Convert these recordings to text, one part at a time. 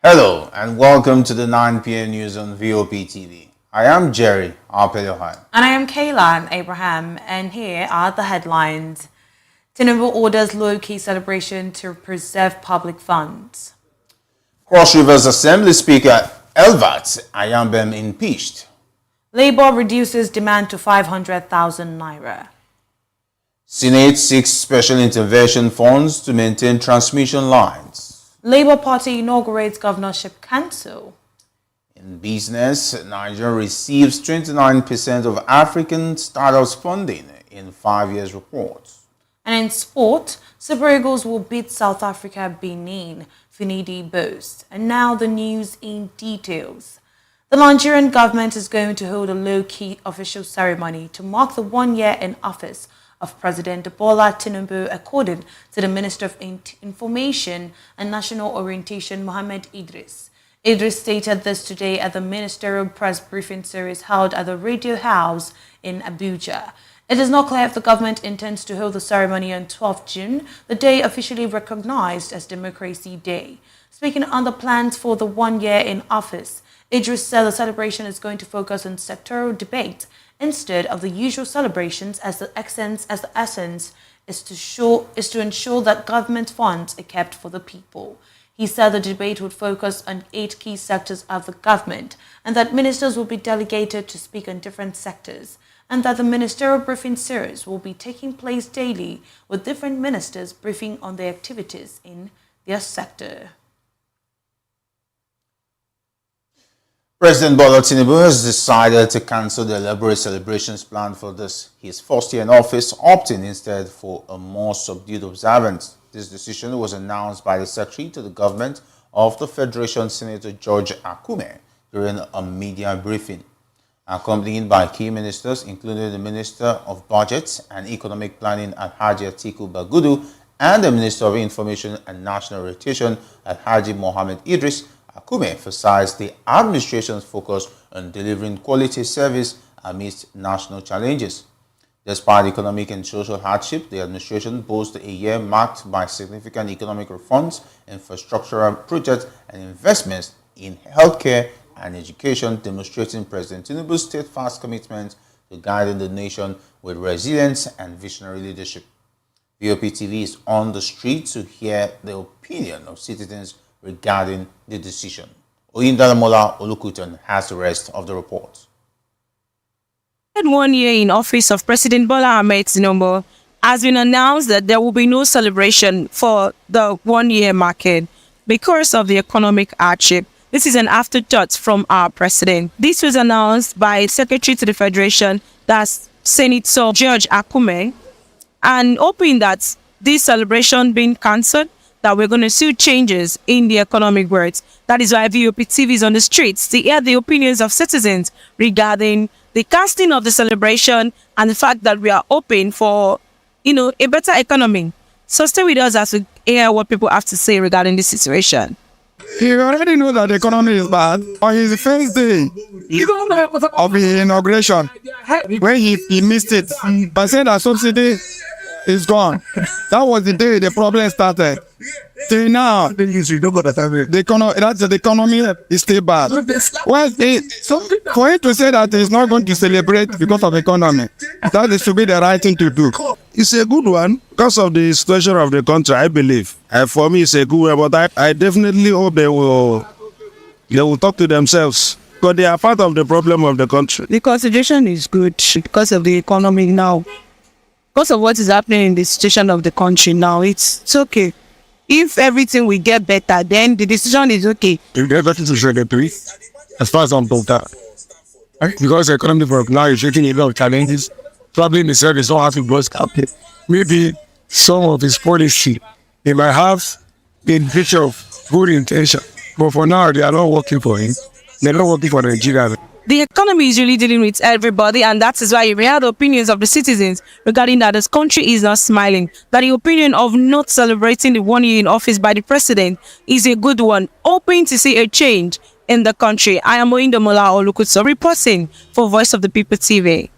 Hello and welcome to the 9 p.m. news on VOP TV. I am Jerry Arpelohan. And I am Kaylan Abraham, and here are the headlines. Tinubu orders low-key celebration to preserve public funds. Cross Rivers Assembly Speaker Elvat Ayambem impeached. Labour reduces demand to 500,000 naira. Senate seeks special intervention funds to maintain transmission lines. Labour Party inaugurates governorship council. In business, Nigeria receives 29% of African startups funding in 5 years report. And in sport, Super Eagles will beat South Africa Benin, Finidi boasts. And now the news in details. The Nigerian government is going to hold a low-key official ceremony to mark the 1 year in office of President Bola Tinubu, according to the Minister of Information and National Orientation, Mohammed Idris. Idris stated this today at the ministerial press briefing series held at the Radio House in Abuja. It is not clear if the government intends to hold the ceremony on 12th June, the day officially recognized as Democracy Day. Speaking on the plans for the 1 year in office, Idris said the celebration is going to focus on sectoral debate instead of the usual celebrations, as the essence is to ensure that government funds are kept for the people. He said the debate would focus on 8 key sectors of the government and that ministers will be delegated to speak on different sectors, and that the ministerial briefing series will be taking place daily with different ministers briefing on their activities in their sector. President Bola Tinubu has decided to cancel the elaborate celebrations planned for his first year in office, opting instead for a more subdued observance. This decision was announced by the Secretary to the Government of the Federation, Senator George Akume, during a media briefing. Accompanied by key ministers, including the Minister of Budget and Economic Planning, Alhaji Atiku Bagudu, and the Minister of Information and National Orientation, Alhaji Mohammed Idris, Akume emphasized the administration's focus on delivering quality service amidst national challenges. Despite economic and social hardship, the administration boasts a year marked by significant economic reforms, infrastructural projects, and investments in healthcare and education, demonstrating President Tinubu's steadfast commitment to guiding the nation with resilience and visionary leadership. VOP TV is on the street to hear the opinion of citizens regarding the decision. Oyindalamola Olukutan has the rest of the report. 1 year in office of President Bola Ahmed Tinubu, has been announced that there will be no celebration for the 1 year market because of the economic hardship. This is an afterthought from our president. This was announced by Secretary to the Federation, that's Senator George Akume, and hoping that this celebration being cancelled, that we're going to see changes in the economic world. That is why VOP TV is on the streets to hear the opinions of citizens regarding the casting of the celebration and the fact that we are open for, a better economy. So stay with us as we hear what people have to say regarding this situation. He already know that the economy is bad. On his first day of the inauguration, when he missed it, by saying that subsidy is gone. That was the day the problem started. Till now, the economy is still bad. Well, for him to say that he's not going to celebrate because of economy, that should be the right thing to do. It's a good one because of the situation of the country, I believe. For me, it's a good one, but I definitely hope they will talk to themselves, because they are part of the problem of the country. The constitution is good because of the economy now. Because of what is happening in the situation of the country now, it's okay. If everything will get better, then the decision is okay. If everything is regulatory, as far as I'm concerned, because the economy for now is facing a lot of challenges, probably in the service don't have to go scalping. Maybe some of his policy, they might have the picture of good intention, but for now they are not working for him. They're not working for Nigeria. The economy is really dealing with everybody, and that is why you may have the opinions of the citizens regarding that this country is not smiling. That the opinion of not celebrating the 1 year in office by the president is a good one, hoping to see a change in the country. I am Oyindamola Olukutso reporting for Voice of the People TV.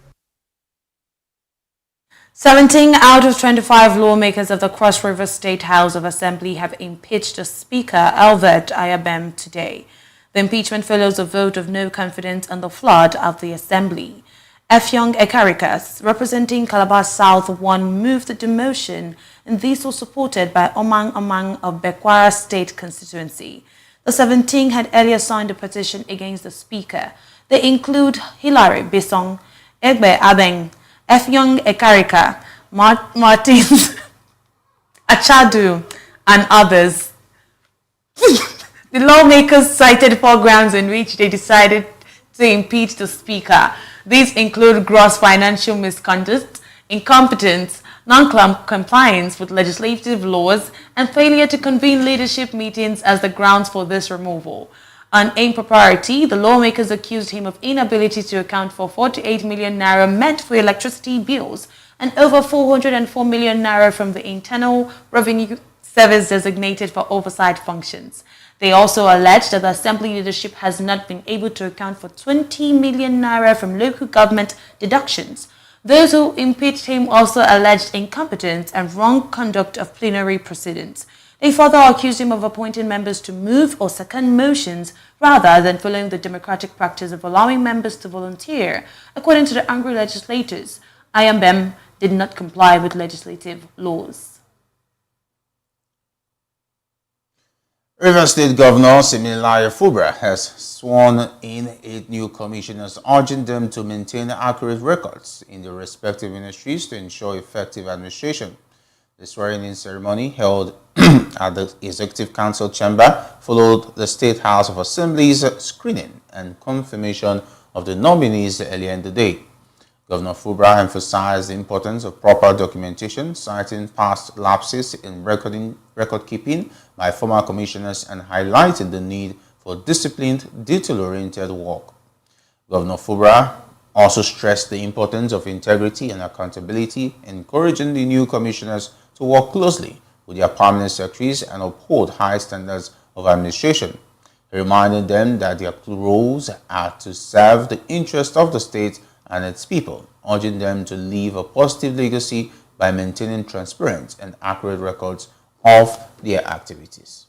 17 out of 25 lawmakers of the Cross River State House of Assembly have impeached the Speaker, Albert Ayabem, today. The impeachment follows a vote of no confidence on the flood of the Assembly. Effiong Ekarikas, representing Calabar South 1, moved the motion, and this was supported by Omang Omang of Bekwara State Constituency. The 17 had earlier signed a petition against the Speaker. They include Hilary Bisong, Egbe Abeng, Effiong Ekarika, Martin Achadu, and others. The lawmakers cited 4 grounds in which they decided to impeach the Speaker. These include gross financial misconduct, incompetence, non-compliance with legislative laws, and failure to convene leadership meetings as the grounds for this removal. On impropriety, the lawmakers accused him of inability to account for 48 million naira meant for electricity bills and over 404 million naira from the Internal Revenue Service designated for oversight functions. They also alleged that the Assembly leadership has not been able to account for 20 million naira from local government deductions. Those who impeached him also alleged incompetence and wrong conduct of plenary proceedings. They further accused him of appointing members to move or second motions rather than following the democratic practice of allowing members to volunteer. According to the angry legislators, Ayambem did not comply with legislative laws. Rivers State Governor Siminalayi Fubara has sworn in 8 new commissioners, urging them to maintain accurate records in their respective ministries to ensure effective administration. The swearing-in ceremony held at the Executive Council chamber followed the State House of Assembly's screening and confirmation of the nominees earlier in the day. Governor Fubara emphasized the importance of proper documentation, citing past lapses in record-keeping by former commissioners and highlighted the need for disciplined, detail-oriented work. Governor Fubara also stressed the importance of integrity and accountability, encouraging the new commissioners to work closely with their permanent secretaries and uphold high standards of administration. He reminded them that their roles are to serve the interests of the state and its people, urging them to leave a positive legacy by maintaining transparent and accurate records of their activities.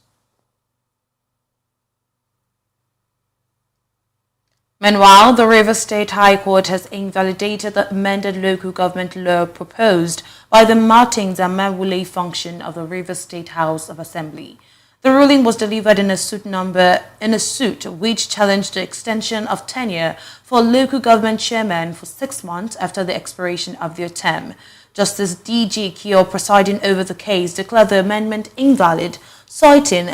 Meanwhile, the Rivers State High Court has invalidated the amended local government law proposed by the Martins and Mawule function of the Rivers State House of Assembly. The ruling was delivered in a suit which challenged the extension of tenure for local government chairmen for 6 months after the expiration of their term. Justice D.J. Kyo, presiding over the case, declared the amendment invalid, citing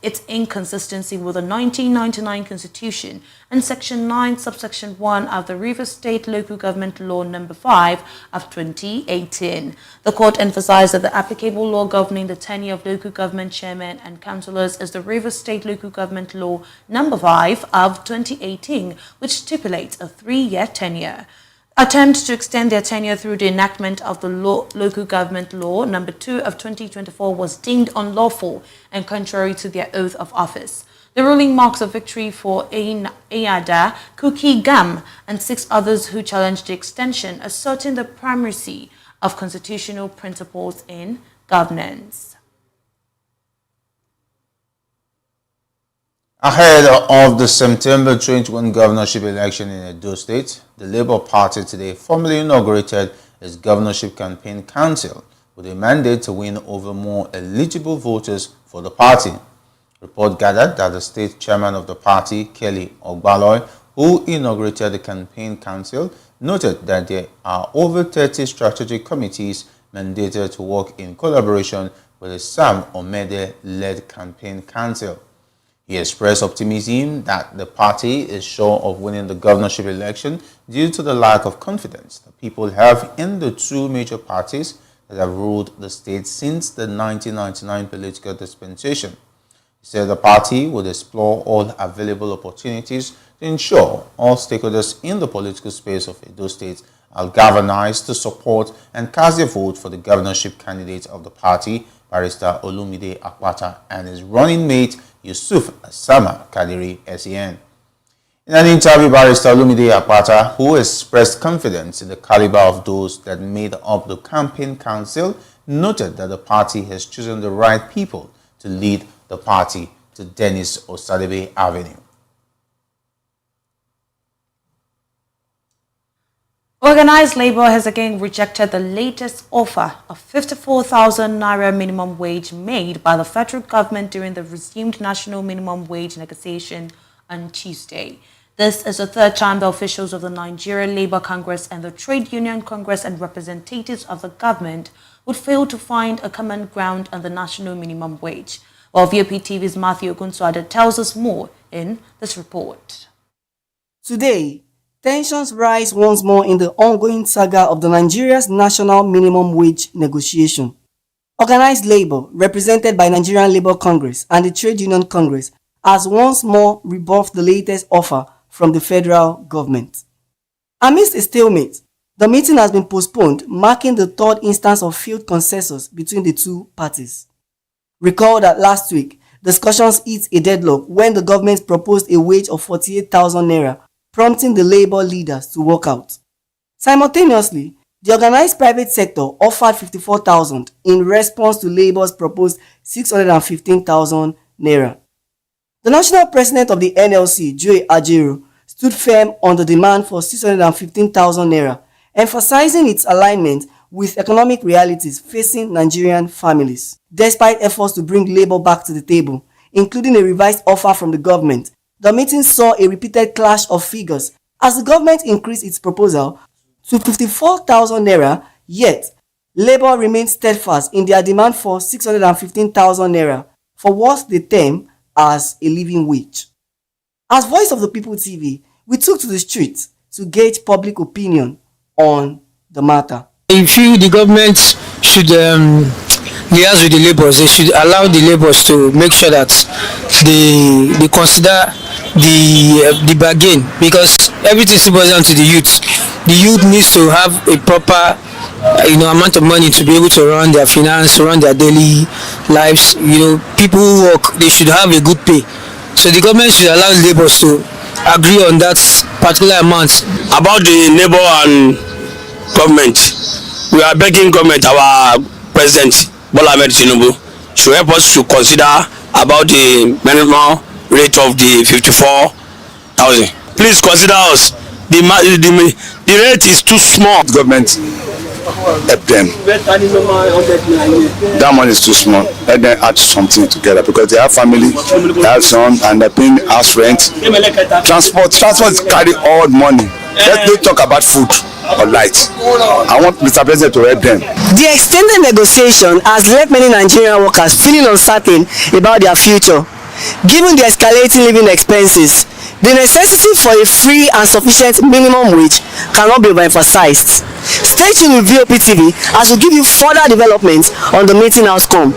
its inconsistency with the 1999 Constitution and Section 9, Subsection 1 of the Rivers State Local Government Law No. 5 of 2018. The court emphasized that the applicable law governing the tenure of local government chairmen and councillors is the Rivers State Local Government Law No. 5 of 2018, which stipulates a 3-year tenure. Attempts to extend their tenure through the enactment of the Local Government Law No. 2 of 2024 was deemed unlawful and contrary to their oath of office. The ruling marks a victory for Ayada, Kuki Gam, and 6 others who challenged the extension, asserting the primacy of constitutional principles in governance. Ahead of the September 21 governorship election in Edo State, the Labour Party today formally inaugurated its governorship campaign council with a mandate to win over more eligible voters for the party. Report gathered that the state chairman of the party, Kelly Ogbaloy, who inaugurated the campaign council, noted that there are over 30 strategic committees mandated to work in collaboration with the Sam Omede-led campaign council. He expressed optimism that the party is sure of winning the governorship election due to the lack of confidence that people have in the 2 major parties that have ruled the state since the 1999 political dispensation. He said the party would explore all available opportunities to ensure all stakeholders in the political space of Edo State are galvanized to support and cast their vote for the governorship candidate of the party, Barrister Olumide Akpata, and his running mate, Yusuf Asama Kadiri SEN. In an interview, Barrister Olumide Apata, who expressed confidence in the caliber of those that made up the campaign council, noted that the party has chosen the right people to lead the party to Dennis Osadebe Avenue. Organised Labour has again rejected the latest offer of 54,000 naira minimum wage made by the federal government during the resumed national minimum wage negotiation on Tuesday. This is the third time the officials of the Nigerian Labour Congress and the Trade Union Congress and representatives of the government would fail to find a common ground on the national minimum wage. While VOP TV's Matthew Ogunsuade tells us more in this report. Today, tensions rise once more in the ongoing saga of the Nigeria's national minimum wage negotiation. Organised Labour, represented by Nigerian Labour Congress and the Trade Union Congress, has once more rebuffed the latest offer from the federal government. Amidst a stalemate, the meeting has been postponed, marking the third instance of failed consensus between the two parties. Recall that last week, discussions hit a deadlock when the government proposed a wage of 48,000 naira, prompting the labor leaders to walk out. Simultaneously, the organized private sector offered 54,000 in response to Labour's proposed 615,000 naira. The national president of the NLC, Joe Ajero, stood firm on the demand for 615,000 naira, emphasizing its alignment with economic realities facing Nigerian families. Despite efforts to bring Labour back to the table, including a revised offer from the government, the meeting saw a repeated clash of figures as the government increased its proposal to 54,000 naira, yet Labour remained steadfast in their demand for 615,000 naira for what they term as a living wage. As Voice of the People TV, we took to the streets to gauge public opinion on the matter. I feel the government should liaise with the labourers. They should allow the labourers to make sure that they consider the bargain, because everything boils down to the youth. The youth needs to have a proper amount of money to be able to run their finance, run their daily lives. People who work, they should have a good pay. So the government should allow the labourers to agree on that particular amount. About the labour and government, we are begging government, our president Bola Ahmed Tinubu, should help us to consider about the minimum rate of the 54,000. Please consider us. The rate is too small. Government help them. That money is too small. Let them add something together, because they have family, they have son, and they're paying house rent. Transport carry all money. Let's not talk about food or light. I want Mr. President to help them. The extended negotiation has left many Nigerian workers feeling uncertain about their future. Given the escalating living expenses, the necessity for a free and sufficient minimum wage cannot be overemphasized. Stay tuned with VOP TV as we give you further developments on the meeting outcome.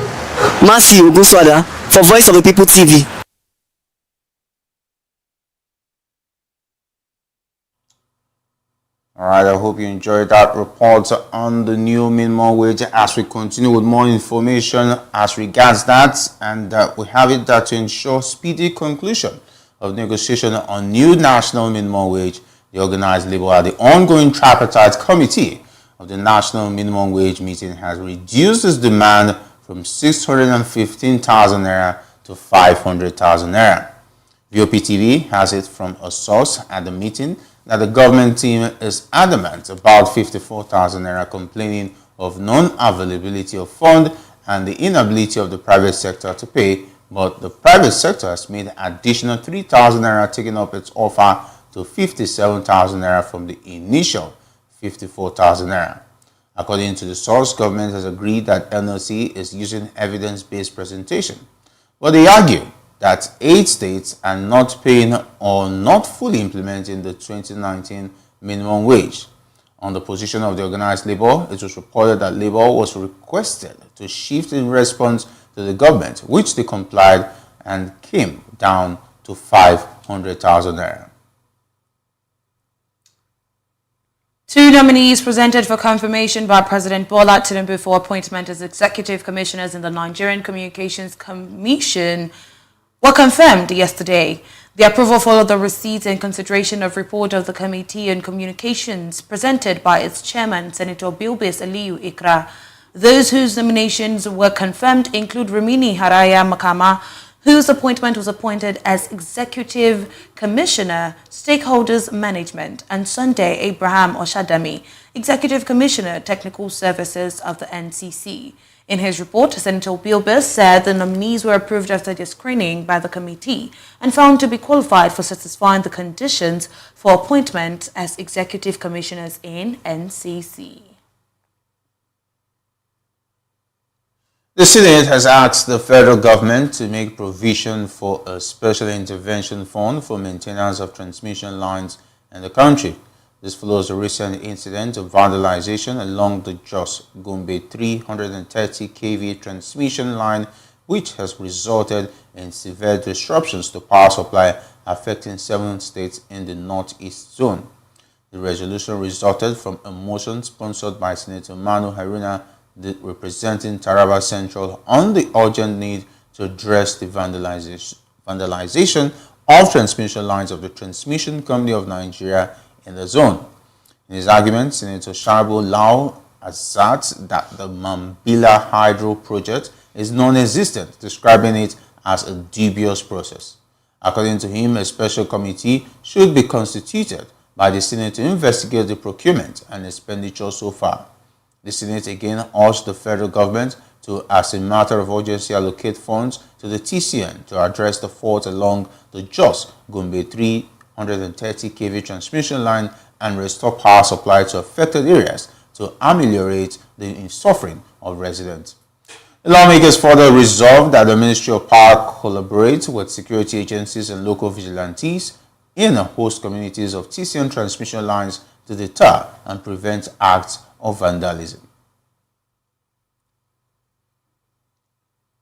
Matthew Ogunsuade for Voice of the People TV. All right, I hope you enjoyed that report on the new minimum wage as we continue with more information as regards that. And we have it that to ensure speedy conclusion of negotiation on new national minimum wage, the Organised Labour at the ongoing Tripartite Committee of the National Minimum Wage meeting has reduced its demand from 615,000 naira to 500,000 naira. VOP TV has it from a source at the meeting that the government team is adamant about 54,000 naira, complaining of non-availability of fund and the inability of the private sector to pay, but the private sector has made additional 3,000 naira, taking up its offer to 57,000 naira from the initial 54,000 naira. According to the source, government has agreed that NLC is using evidence-based presentation, but they argue that 8 states are not paying or not fully implementing the 2019 minimum wage. On the position of the Organised Labour, it was reported that Labour was requested to shift in response to the government, which they complied and came down to 500,000 naira. 2 nominees presented for confirmation by President Bola Tinubu for appointment as executive commissioners in the Nigerian Communications Commission were confirmed yesterday. The approval followed the receipt and consideration of report of the Committee on Communications presented by its chairman, Senator Bilbis Aliyu Ikra. Those whose nominations were confirmed include Rumini Haraya Makama, whose appointment was appointed as Executive Commissioner, Stakeholders Management, and Sunday Abraham Oshadami, Executive Commissioner, Technical Services of the NCC. In his report, Senator Bilbis said the nominees were approved after their screening by the committee and found to be qualified for satisfying the conditions for appointment as Executive Commissioners in NCC. The Senate has asked the federal government to make provision for a special intervention fund for maintenance of transmission lines in the country. This follows a recent incident of vandalization along the Jos-Gombe 330 kV transmission line, which has resulted in severe disruptions to power supply affecting 7 states in the northeast zone. The resolution resulted from a motion sponsored by Senator Manu Haruna, representing Taraba Central, on the urgent need to address the vandalization of transmission lines of the Transmission Company of Nigeria in the zone. In his argument, Senator Sharbo Lau asserts that the Mambila Hydro project is non-existent, describing it as a dubious process. According to him, a special committee should be constituted by the Senate to investigate the procurement and expenditure so far. The Senate again urged the federal government to, as a matter of urgency, allocate funds to the TCN to address the fault along the Jos-Gombe 330 kV transmission line and restore power supply to affected areas to ameliorate the suffering of residents. The lawmakers further resolved that the Ministry of Power collaborate with security agencies and local vigilantes in host communities of TCN transmission lines to deter and prevent acts of vandalism.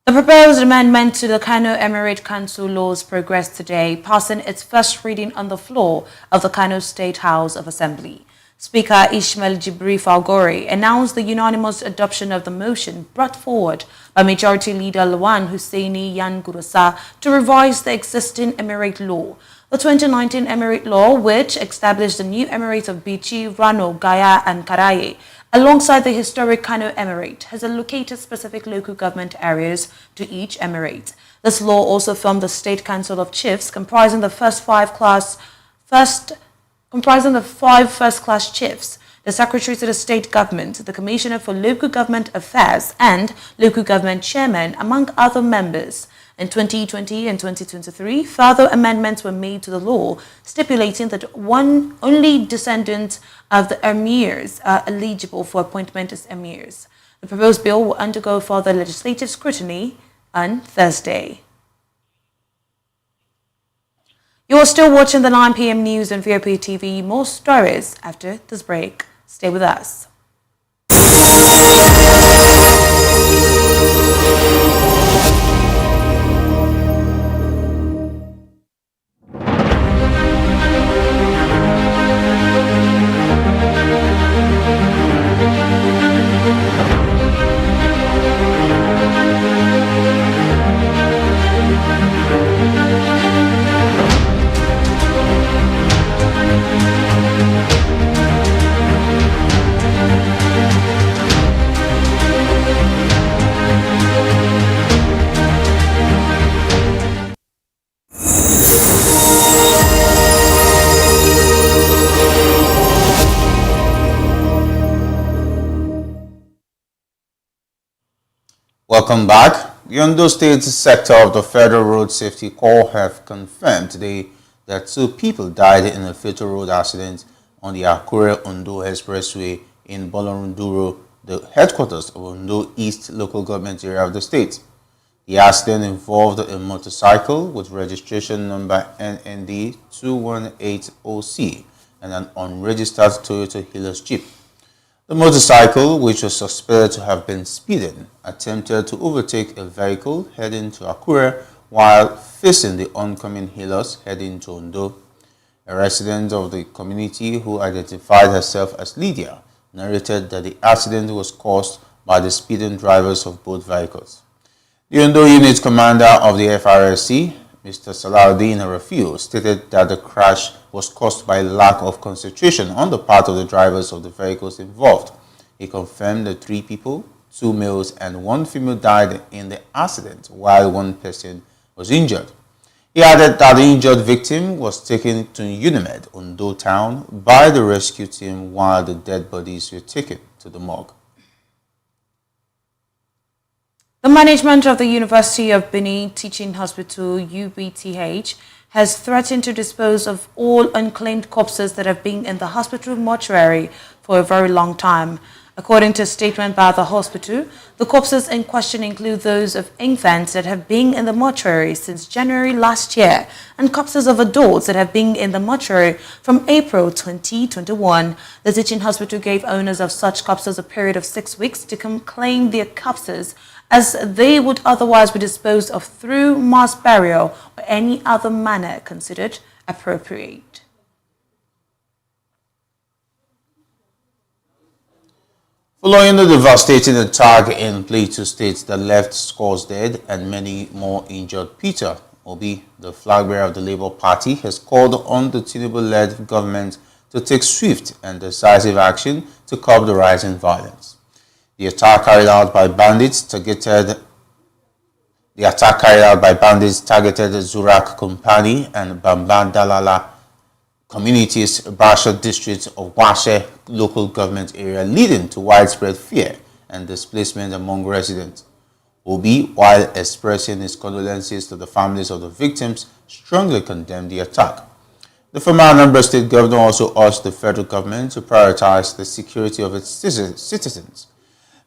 The proposed amendment to the Kano Emirate Council laws progressed today, passing its first reading on the floor of the Kano State House of Assembly. Speaker Ishmael Jibri Falgore announced the unanimous adoption of the motion brought forward by Majority Leader Lawan Hussaini Yan Gurasa to revise the existing Emirate law. The 2019 Emirate law, which established the new Emirates of Bichi, Rano, Gaya and Karaye, alongside the historic Kano Emirate, has allocated specific local government areas to each Emirate. This law also formed the State Council of Chiefs, comprising the five first-class chiefs, the Secretary to the State Government, the Commissioner for Local Government Affairs, and Local Government Chairman, among other members. In 2020 and 2023, further amendments were made to the law, stipulating that only descendants of the emirs are eligible for appointment as emirs. The proposed bill will undergo further legislative scrutiny on Thursday. You are still watching the 9 p.m. news on VOP TV. More stories after this break. Stay with us. Welcome back. The Ondo State sector of the Federal Road Safety Corps have confirmed today that 2 people died in a fatal road accident on the Akure-Ondo Expressway in Bolorunduro, the headquarters of Ondo East local government area of the state. The accident involved a motorcycle with registration number NND 2180C and an unregistered Toyota Hilux Jeep. The motorcycle, which was suspected to have been speeding, attempted to overtake a vehicle heading to Akure while facing the oncoming Hilux heading to Ondo. A resident of the community who identified herself as Lydia narrated that the accident was caused by the speeding drivers of both vehicles. The Ondo Unit Commander of the FRSC, Mr. Salahuddin Rafiu, stated that the crash was caused by lack of concentration on the part of the drivers of the vehicles involved. He confirmed that 3 people, 2 males and 1 female died in the accident, while 1 person was injured. He added that the injured victim was taken to Unimed, Ondo town, by the rescue team, while the dead bodies were taken to the morgue. The management of the University of Benin Teaching Hospital, UBTH, has threatened to dispose of all unclaimed corpses that have been in the hospital mortuary for a very long time. According to a statement by the hospital, the corpses in question include those of infants that have been in the mortuary since January last year and corpses of adults that have been in the mortuary from April 2021. The teaching hospital gave owners of such corpses a period of 6 weeks to claim their corpses, as they would otherwise be disposed of through mass burial or any other manner considered appropriate. Following the devastating attack in Plateau State that left scores dead and many more injured, Peter Obi, the flag bearer of the Labour Party, has called on the Tinubu-led government to take swift and decisive action to curb the rising violence. The attack carried out by bandits targeted Zurak Kompany and Bambandalala communities, Basha district of Washe local government area, leading to widespread fear and displacement among residents. Obi, while expressing his condolences to the families of the victims, strongly condemned the attack. The former Anambra State governor also urged the federal government to prioritize the security of its citizens.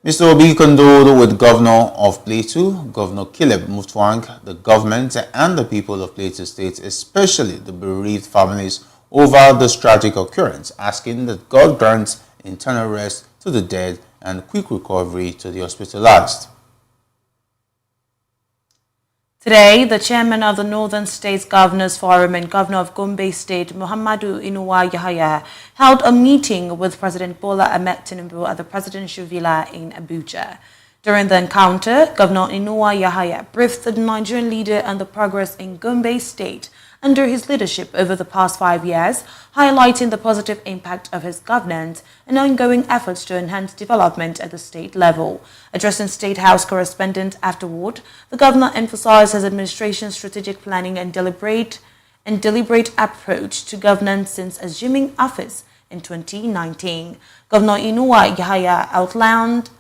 Mr. Obi condoled with Governor of Plateau, Governor Caleb Mutfwang, the government and the people of Plateau State, especially the bereaved families, over this tragic occurrence, asking that God grants eternal rest to the dead and quick recovery to the hospitalized. Today, the chairman of the Northern States Governors Forum and governor of Gombe State, Muhammadu Inuwa Yahaya, held a meeting with President Bola Ahmed Tinubu at the presidential villa in Abuja. During the encounter, Governor Inuwa Yahaya briefed the Nigerian leader on the progress in Gombe State under his leadership over the past 5 years, highlighting the positive impact of his governance and ongoing efforts to enhance development at the state level. Addressing State House correspondents afterward, the governor emphasized his administration's strategic planning and deliberate approach to governance since assuming office in 2019. Governor Inuwa Yahaya outlined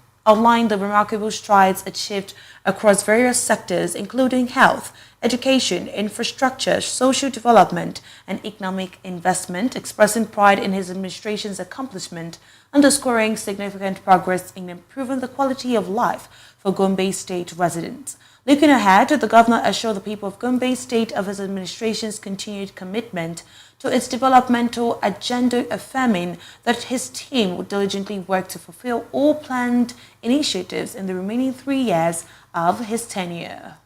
the remarkable strides achieved across various sectors, including health, education, infrastructure, social development, and economic investment, expressing pride in his administration's accomplishment, underscoring significant progress in improving the quality of life for Gombe State residents. Looking ahead, the governor assured the people of Gombe State of his administration's continued commitment to its developmental agenda, affirming that his team would diligently work to fulfill all planned initiatives in the remaining 3 years of his tenure.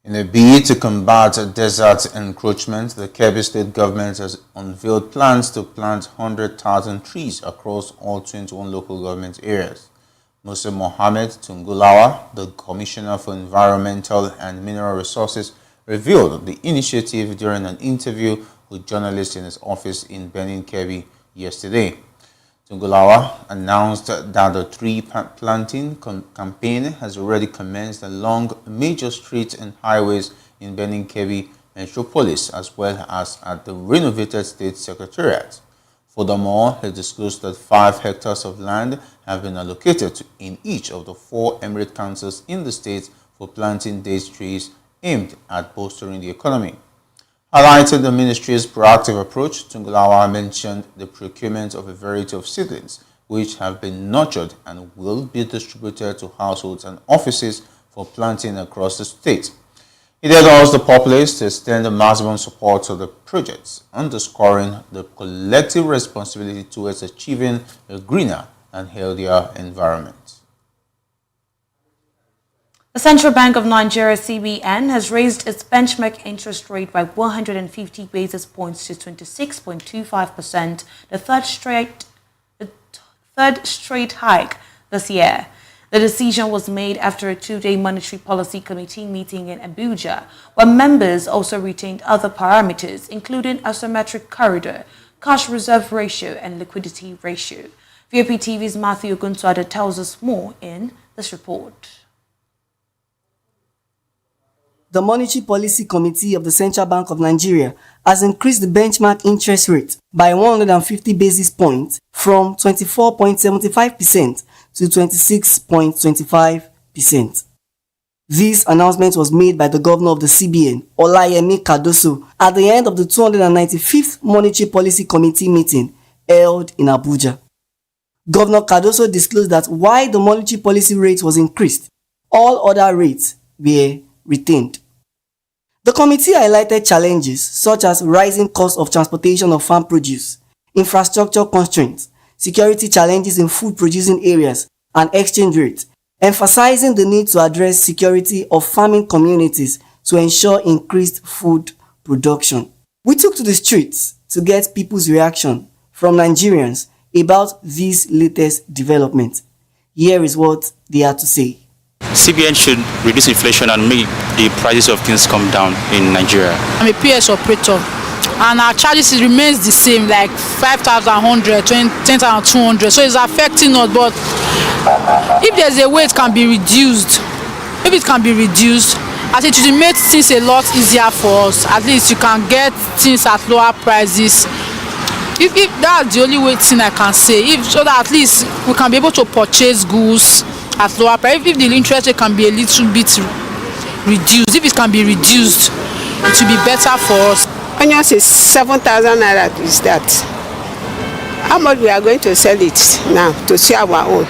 In a bid to combat desert encroachment, the Kebbi State government has unveiled plans to plant 100,000 trees across all 21 local government areas. Musa Mohammed Tungulawa, the Commissioner for Environmental and Mineral Resources, revealed the initiative during an interview with journalists in his office in Benin Kebbi yesterday. Tungulawa announced that the tree planting campaign has already commenced along major streets and highways in Benin Kebbi metropolis, as well as at the renovated State Secretariat. Furthermore, he disclosed that 5 hectares of land have been allocated in each of the 4 emirate councils in the state for planting date trees aimed at bolstering the economy. Highlighting the ministry's proactive approach, Tungulawa mentioned the procurement of a variety of seedlings, which have been nurtured and will be distributed to households and offices for planting across the state. He then urged the populace to extend the maximum support to the projects, underscoring the collective responsibility towards achieving a greener and healthier environment. The Central Bank of Nigeria, CBN, has raised its benchmark interest rate by 150 basis points to 26.25%, the third straight hike this year. The decision was made after a two-day Monetary Policy Committee meeting in Abuja, where members also retained other parameters, including asymmetric corridor, cash reserve ratio, and liquidity ratio. VOP TV's Matthew Ogunsuada tells us more in this report. The Monetary Policy Committee of the Central Bank of Nigeria has increased the benchmark interest rate by 150 basis points from 24.75% to 26.25%. This announcement was made by the governor of the CBN, Olayemi Cardoso, at the end of the 295th Monetary Policy Committee meeting held in Abuja. Governor Cardoso disclosed that while the monetary policy rate was increased, all other rates were retained. The committee highlighted challenges such as rising cost of transportation of farm produce, infrastructure constraints, security challenges in food producing areas, and exchange rates, emphasizing the need to address security of farming communities to ensure increased food production. We took to the streets to get people's reaction from Nigerians about this latest development. Here is what they had to say. CBN should reduce inflation and make the prices of things come down in Nigeria. I'm a PS operator and our charges remains the same, like 5,100, 10,200, so it's affecting us. But if there's a way it can be reduced, I think it will make things a lot easier for us. At least you can get things at lower prices. If that's the only way thing I can say, so that at least we can be able to purchase goods at lower price. If the interest rate can be a little bit reduced, if it can be reduced, it will be better for us. Onions is 7,000 naira. Is that how much we are going to sell it now to see our own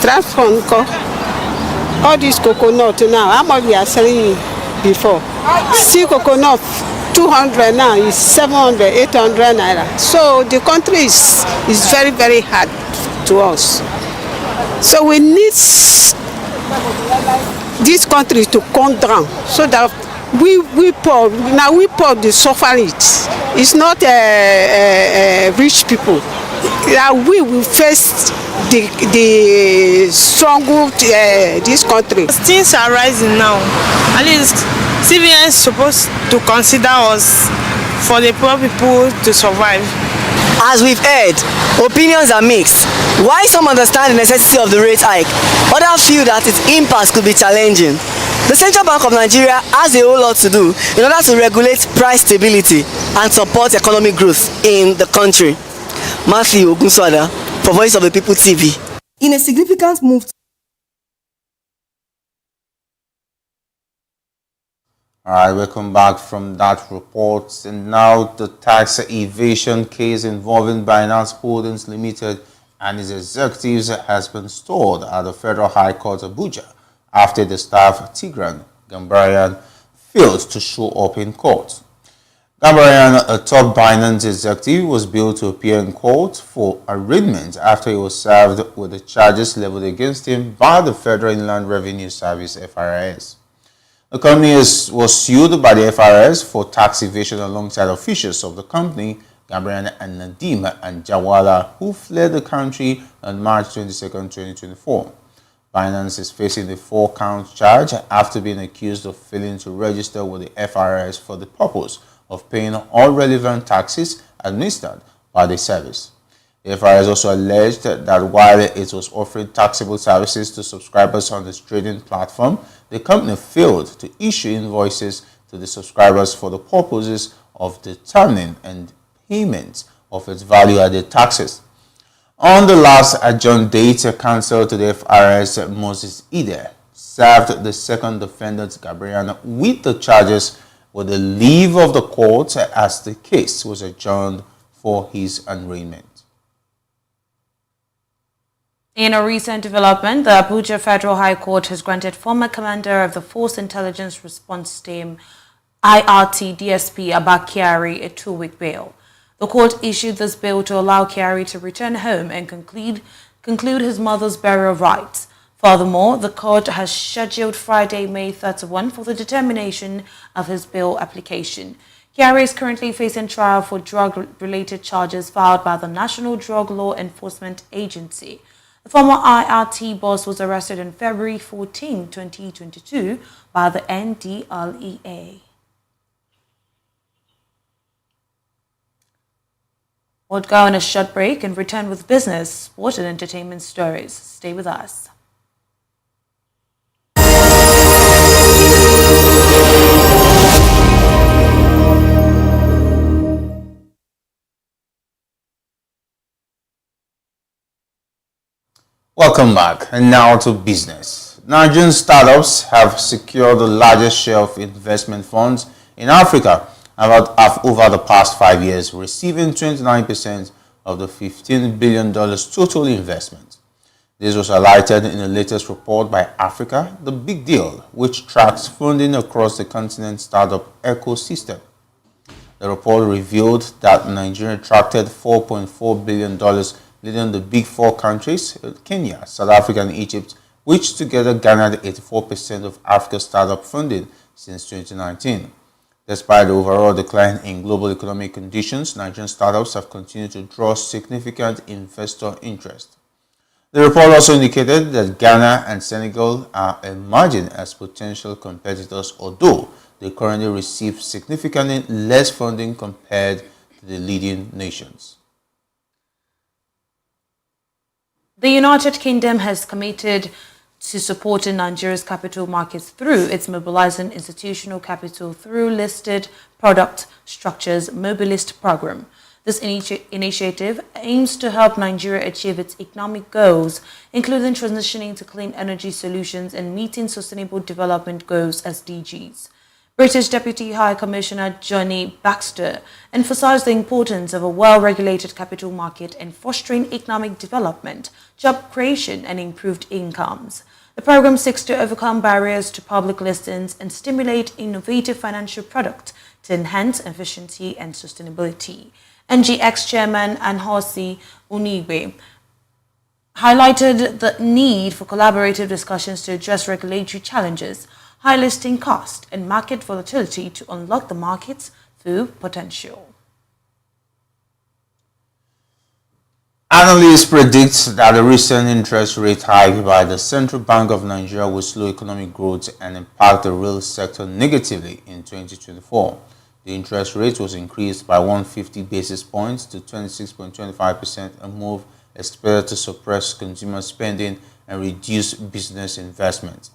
transport? All this coconut now, how much we are selling before? See coconut 200 now is 700, 800 naira. So the country is very, very hard to us. So we need this country to come down so that we poor the suffer it. It's not rich people. We will face the struggle this country. Things are rising now. At least CBN is supposed to consider us for the poor people to survive. As we've heard, opinions are mixed. While some understand the necessity of the rate hike, others feel that its impact could be challenging. The Central Bank of Nigeria has a whole lot to do in order to regulate price stability and support economic growth in the country. Matthew Ogunsuada for Voice of the People TV. In a significant move. All right, welcome back from that report. And now the tax evasion case involving Binance Holdings Limited and its executives has been stalled at the Federal High Court Abuja after the staff Tigran Gambaryan failed to show up in court. Gambaryan, a top Binance executive, was billed to appear in court for arraignment after he was served with the charges leveled against him by the Federal Inland Revenue Service (FRS). The company was sued by the FRS for tax evasion alongside officials of the company, Gambaryan and Nadim and Jawala, who fled the country on March 22, 2024. Binance is facing a 4-count charge after being accused of failing to register with the FRS for the purpose of paying all relevant taxes administered by the service. The FRS also alleged that while it was offering taxable services to subscribers on its trading platform, the company failed to issue invoices to the subscribers for the purposes of determining and payment of its value-added taxes. On the last adjourned date, counsel to the FRS, Moses Ide, served the second defendant, Gambaryan, with the charges with the leave of the court as the case was adjourned for his arraignment. In a recent development, the Abuja Federal High Court has granted former commander of the Force Intelligence Response Team, IRT DSP Abba Kyari, a 2-week bail. The court issued this bail to allow Kyari to return home and conclude his mother's burial rites. Furthermore, the court has scheduled Friday, May 31 for the determination of his bail application. Kyari is currently facing trial for drug-related charges filed by the National Drug Law Enforcement Agency. The former IRT boss was arrested on February 14, 2022 by the NDLEA. We'll go on a short break and return with business, sport and entertainment stories. Stay with us. Welcome back, and now to business. Nigerian startups have secured the largest share of investment funds in Africa over the past 5 years, receiving 29% of the $15 billion total investment. This was highlighted in the latest report by Africa, the Big Deal, which tracks funding across the continent's startup ecosystem. The report revealed that Nigeria attracted $4.4 billion, leading the big four countries, Kenya, South Africa, and Egypt, which together garnered 84% of Africa's startup funding since 2019. Despite the overall decline in global economic conditions, Nigerian startups have continued to draw significant investor interest. The report also indicated that Ghana and Senegal are emerging as potential competitors, although they currently receive significantly less funding compared to the leading nations. The United Kingdom has committed to supporting Nigeria's capital markets through its mobilizing institutional capital through listed product structures mobilist program. This initiative aims to help Nigeria achieve its economic goals, including transitioning to clean energy solutions and meeting sustainable development goals (SDGs). British Deputy High Commissioner Johnny Baxter emphasized the importance of a well-regulated capital market and fostering economic development, job creation, and improved incomes. The program seeks to overcome barriers to public listings and stimulate innovative financial products to enhance efficiency and sustainability. NGX Chairman Anhosi Unigwe highlighted the need for collaborative discussions to address regulatory challenges, high listing cost, and market volatility to unlock the market's full potential. Analysts predict that the recent interest rate hike by the Central Bank of Nigeria will slow economic growth and impact the real sector negatively in 2024. The interest rate was increased by 150 basis points to 26.25%, a move expected to suppress consumer spending and reduce business investment.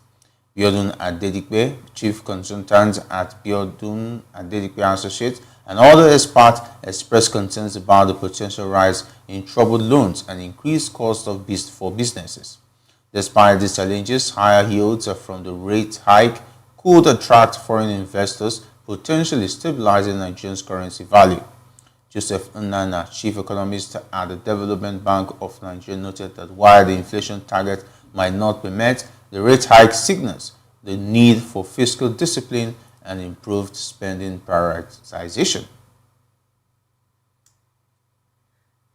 Biodun Adedipe, chief consultant at Biodun Adedipe Associates, and other experts expressed concerns about the potential rise in troubled loans and increased cost for businesses. Despite these challenges, higher yields from the rate hike could attract foreign investors, potentially stabilizing Nigeria's currency value. Joseph Nnana, chief economist at the Development Bank of Nigeria, noted that while the inflation target might not be met, the rate hike signals the need for fiscal discipline and improved spending prioritization.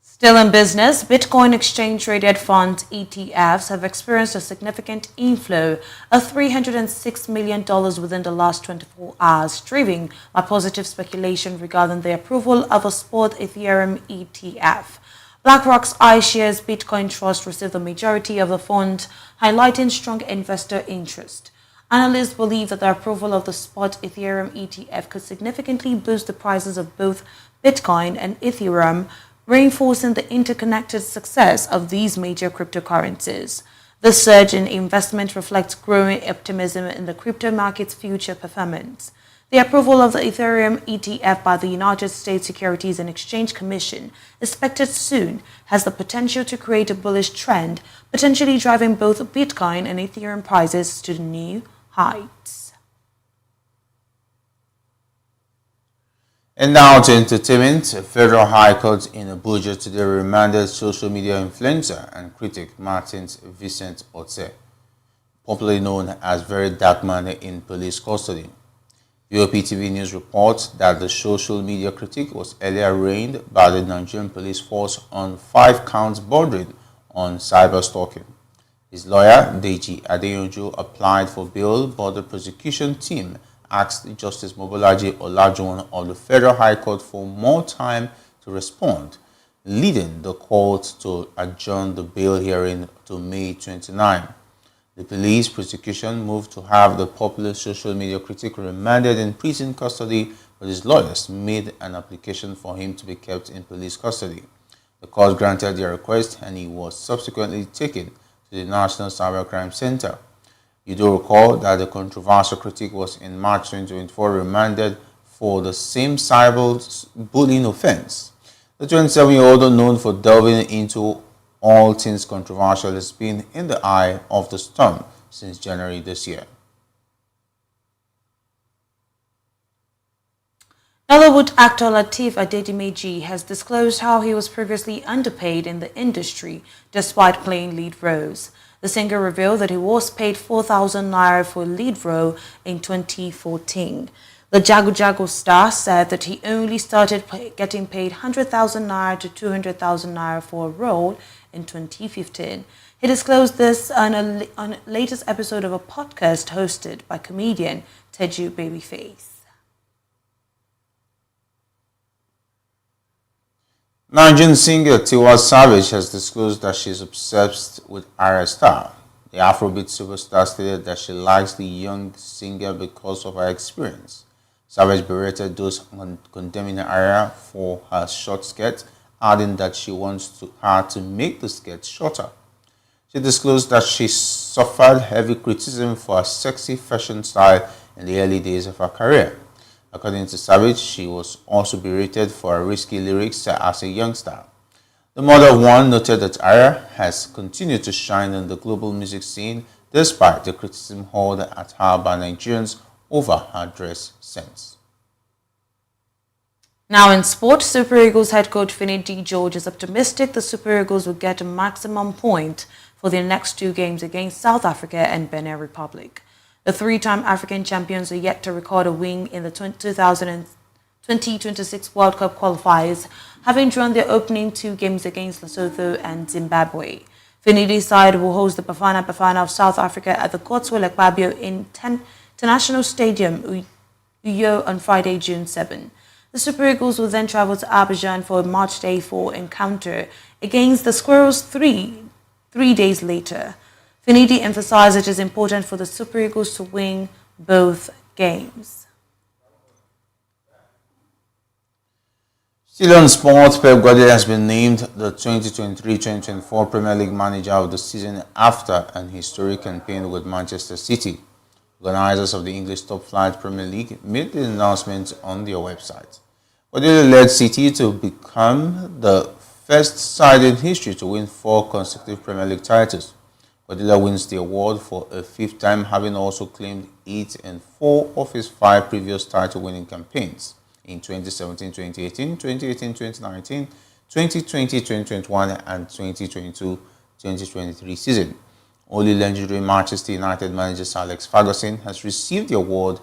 Still in business, Bitcoin exchange-traded fund ETFs have experienced a significant inflow of $306 million within the last 24 hours, driven by positive speculation regarding the approval of a spot Ethereum ETF. BlackRock's iShares Bitcoin Trust received the majority of the fund, highlighting strong investor interest. Analysts believe that the approval of the spot Ethereum ETF could significantly boost the prices of both Bitcoin and Ethereum, reinforcing the interconnected success of these major cryptocurrencies. The surge in investment reflects growing optimism in the crypto market's future performance. The approval of the Ethereum ETF by the United States Securities and Exchange Commission, expected soon, has the potential to create a bullish trend, potentially driving both Bitcoin and Ethereum prices to new heights. And now to entertainment. A federal high court in Abuja today remanded social media influencer and critic Martins Vincent Otse, popularly known as Very Dark Man, in police custody. VOP-TV News reports that the social media critic was earlier arraigned by the Nigerian police force on 5 counts bordering on cyber stalking. His lawyer, Deji Adeyonju, applied for bail, but the prosecution team asked Justice Mobolaji Olajuwon of the Federal High Court for more time to respond. leading the court to adjourn the bail hearing to May 29. The police prosecution moved to have the popular social media critic remanded in prison custody, but his lawyers made an application for him to be kept in police custody. The court granted their request and he was subsequently taken to the National Cybercrime Center. You do recall that the controversial critic was in March 2024 remanded for the same cyberbullying offense. The 27-year-old, known for delving into all things controversial, has been in the eye of the storm since January this year. Nollywood actor Lateef Adedimeji has disclosed how he was previously underpaid in the industry despite playing lead roles. The singer revealed that he was paid 4,000 naira for a lead role in 2014. The Jago Jago star said that he only started getting paid 100,000 naira to 200,000 naira for a role in 2015. He disclosed this on a latest episode of a podcast hosted by comedian Teju Babyface. Nigerian singer Tiwa Savage has disclosed that she is obsessed with Arya Star. The Afrobeat superstar stated that she likes the young singer because of her experience. Savage berated those condemning Arya for her short skirt, adding that she wants her to make the skirt shorter. She disclosed that she suffered heavy criticism for her sexy fashion style in the early days of her career. According to Savage, she was also berated for her risky lyrics as a youngster. The mother of one noted that Arya has continued to shine in the global music scene despite the criticism hurled at her by Nigerians over her dress sense. Now in sport, Super Eagles head coach Finidi George is optimistic the Super Eagles will get a maximum point for their next two games against South Africa and Benin Republic. The three-time African champions are yet to record a win in the 2026 World Cup qualifiers, having drawn their opening two games against Lesotho and Zimbabwe. Finidi's side will host the Bafana Bafana of South Africa at the Cotswold Akpabio International Stadium, Uyo, on Friday, June 7. The Super Eagles will then travel to Abidjan for a March Day 4 encounter against the Squirrels three days later. Finidi emphasized it is important for the Super Eagles to win both games. Still on sports, Pep Guardiola has been named the 2023-2024 Premier League Manager of the season after an historic campaign with Manchester City. Organizers of the English Top Flight Premier League made the announcement on their website. Guardiola led City to become the first side in history to win 4 consecutive Premier League titles. Guardiola wins the award for a 5th time, having also claimed 8 and 4 of his 5 previous title-winning campaigns in 2017-2018, 2018-2019, 2020-2021 and 2022-2023 season. Only legendary Manchester United manager Sir Alex Ferguson has received the award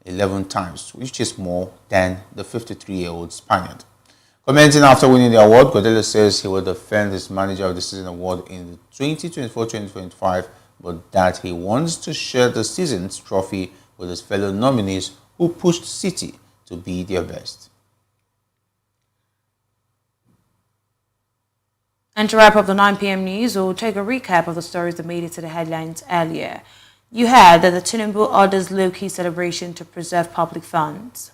11 times, which is more than the 53-year-old Spaniard. Commenting after winning the award, Guardiola says he will defend his Manager of the Season award in the 2024-2025, but that he wants to share the season's trophy with his fellow nominees who pushed City to be their best. And to wrap up the 9 p.m. news, we'll take a recap of the stories that made it to the headlines earlier. You heard that the Tinubu orders low-key celebration to preserve public funds.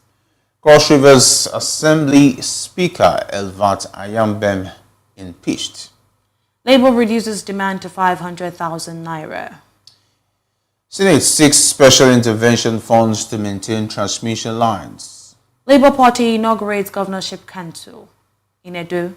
Cross Rivers Assembly Speaker Elvat Ayambem impeached. Labour reduces demand to 500,000 naira. Senate seeks special intervention funds to maintain transmission lines. Labour Party inaugurates governorship council in Edo.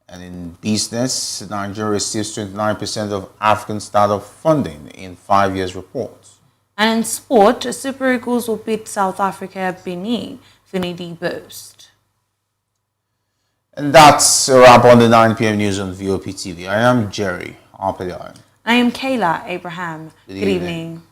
And in business, Nigeria receives 29% of African startup funding in 5 years report. And in sport, Super Eagles will beat South Africa Benin, Finidi boast. And that's a wrap on the 9 p.m. news on VOP TV. I am Jerry Arpelion. I am Kayla Abraham. Good evening.